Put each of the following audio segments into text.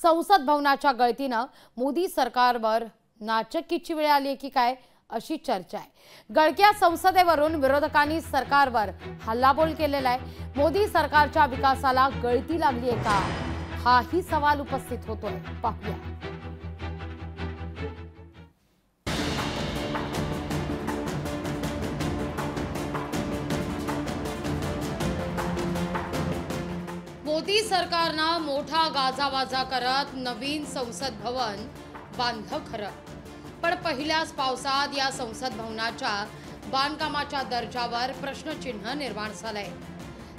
संसद भवनाच्या गळतीनं मोदी सरकारवर नाचक्कीची वेळ आली की काय अशी चर्चा आहे। गळक्या संसदेवरून विरोधकांनी सरकारवर हल्लाबोल केलेला आहे। मोदी सरकारच्या विकासाला गळती लागली आहे का हाही सवाल उपस्थित होतोय। पाहूया। मोदी सरकारनं मोठा गाजावाजा करत नवीन संसद भवन बांधलं खरं, पण पहिल्याच पावसात या संसद भवनाच्या बांधकामाच्या दर्जावर प्रश्नचिन्ह निर्माण झालंय।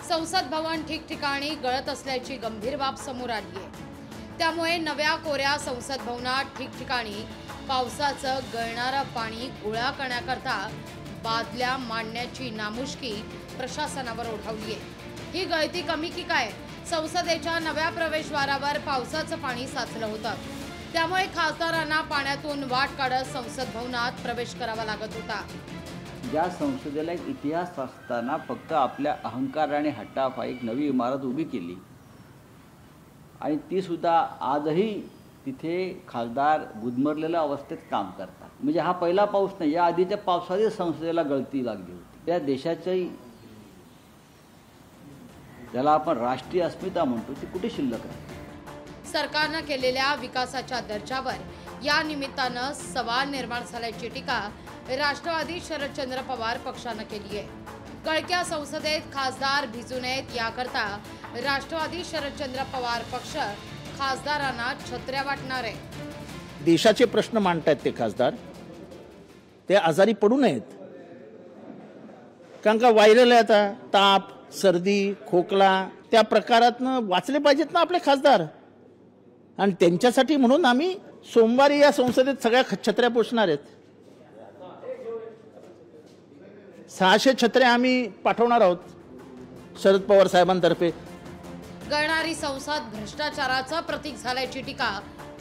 संसद भवन ठिकठिकाणी गळत असल्याची गंभीर बाब समोर आली आहे। त्यामुळे नव्या कोऱ्या संसद भवनात ठिकठिकाणी पावसाचं गळणारं पाणी गोळा करण्याकरता बादल्या मांडण्याची नामुष्की प्रशासनावर ओढावली आहे। ही गळती कमी की काय? संसदेच्या नव्या प्रवेशद्वारावर पावसाचं पाणी साचलं होतं, त्यामुळे खासदारांना पाण्यातून वाट काढत संसद भवनात प्रवेश करावा लागत होता। ज्या संसदेला एक इतिहास असताना फक्त आपल्या अहंकाराने हट्टापायी एक नवी इमारत उभी केली आणि ती सुद्धा आजही तिथे खासदार गुदमरलेल्या अवस्थेत काम करतात। म्हणजे हा पहिला पाऊस नाही, या आधीच्या पावसातही संसदेला गळती लागली होती। त्या देशाची ज्याला आपण राष्ट्रीय अस्मिता म्हणतो ती कुठे शिल्लक आहे? सरकारनं केलेल्या विकासाच्या दर्जावर या निमित्तानं सवाल निर्माण झाल्याची टीका राष्ट्रवादी शरदचंद्र पवार पक्षानं केली आहे। गळक्या संसदेत खासदार भिजू नयेत याकरता राष्ट्रवादी शरदचंद्र पवार पक्ष खासदारांना छत्र्या वाटणार आहे। देशाचे प्रश्न मांडतायत ते खासदार, ते आजारी पडू नयेत, कारण का व्हायरल आहे आता ताप सर्दी खोकला, त्या प्रकारातनं वाचले पाहिजेत ना आपले खासदार। आणि त्यांच्यासाठी म्हणून आम्ही सोमवारी या संसदेत सगळ्या छत्र्या पोचणार आहेत। 600 छत्र्या आम्ही पाठवणार आहोत शरद पवार साहेबांतर्फे। गळणारी संसद भ्रष्टाचाराचं प्रतीक झाल्याची टीका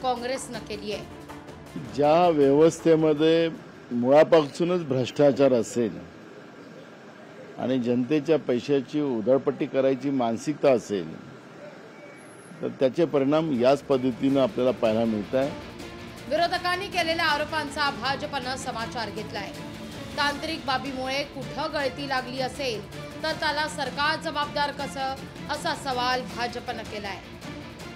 काँग्रेसनं केली आहे। ज्या व्यवस्थेमध्ये मुळापासूनच भ्रष्टाचार असेल आणि जनतेच्या पैशाची उधळपट्टी करायची मानसिकता असेल तर त्याचे परिणाम याच पद्धतीने आपल्याला पाहायला मिळत आहे। विरोधकांनी केलेल्या आरोपांचा भाजपनं समाचार घेतलाय। तांत्रिक बाबीमुळे कुठं गळती लागली असेल तर त्याला सरकार जबाबदार कसं, असा सवाल भाजपनं केलाय।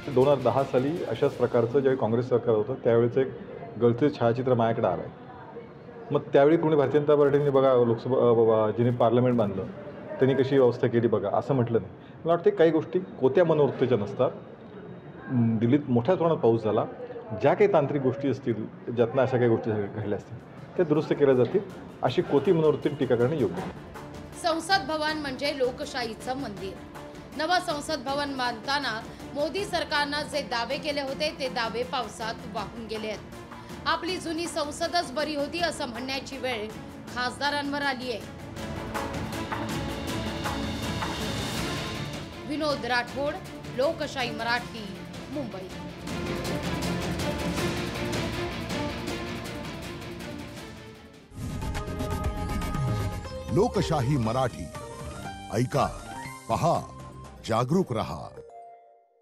2010 साली अशाच प्रकारचं ज्यावेळी काँग्रेस सरकार होतं त्यावेळेचं एक गळतीचं छायाचित्र माझ्याकडे आलं आहे। मग त्यावेळी कोणी भारतीय जनता पार्टीने बघा लोकसभा जिने पार्लमेंट बांधलं त्यांनी कशी व्यवस्था केली बघा असं म्हटलं नाही। मला वाटते काही गोष्टी कोत्या मनोवृत्तीच्या नसतात। दिल्लीत मोठ्या प्रमाणात पाऊस झाला, ज्या काही तांत्रिक गोष्टी असतील ज्यातनं अशा काही गोष्टी घडल्या असतील त्या दुरुस्त केल्या जातील, अशी कोती मनोवृत्ती टीका करणे योग्य आहे। संसद भवन म्हणजे लोकशाहीचं मंदिर। नवं संसद भवन बांधताना मोदी सरकारनं जे दावे केले होते ते दावे पावसात वाहून गेले आहेत। आपली जुनी संसदच बरी होती असं म्हणण्याची वेळ खासदारांवर आली आहे। विनोद राठोड, लोकशाही मराठी, मुंबई। लोकशाही मराठी ऐका, पहा, जागरूक रहा।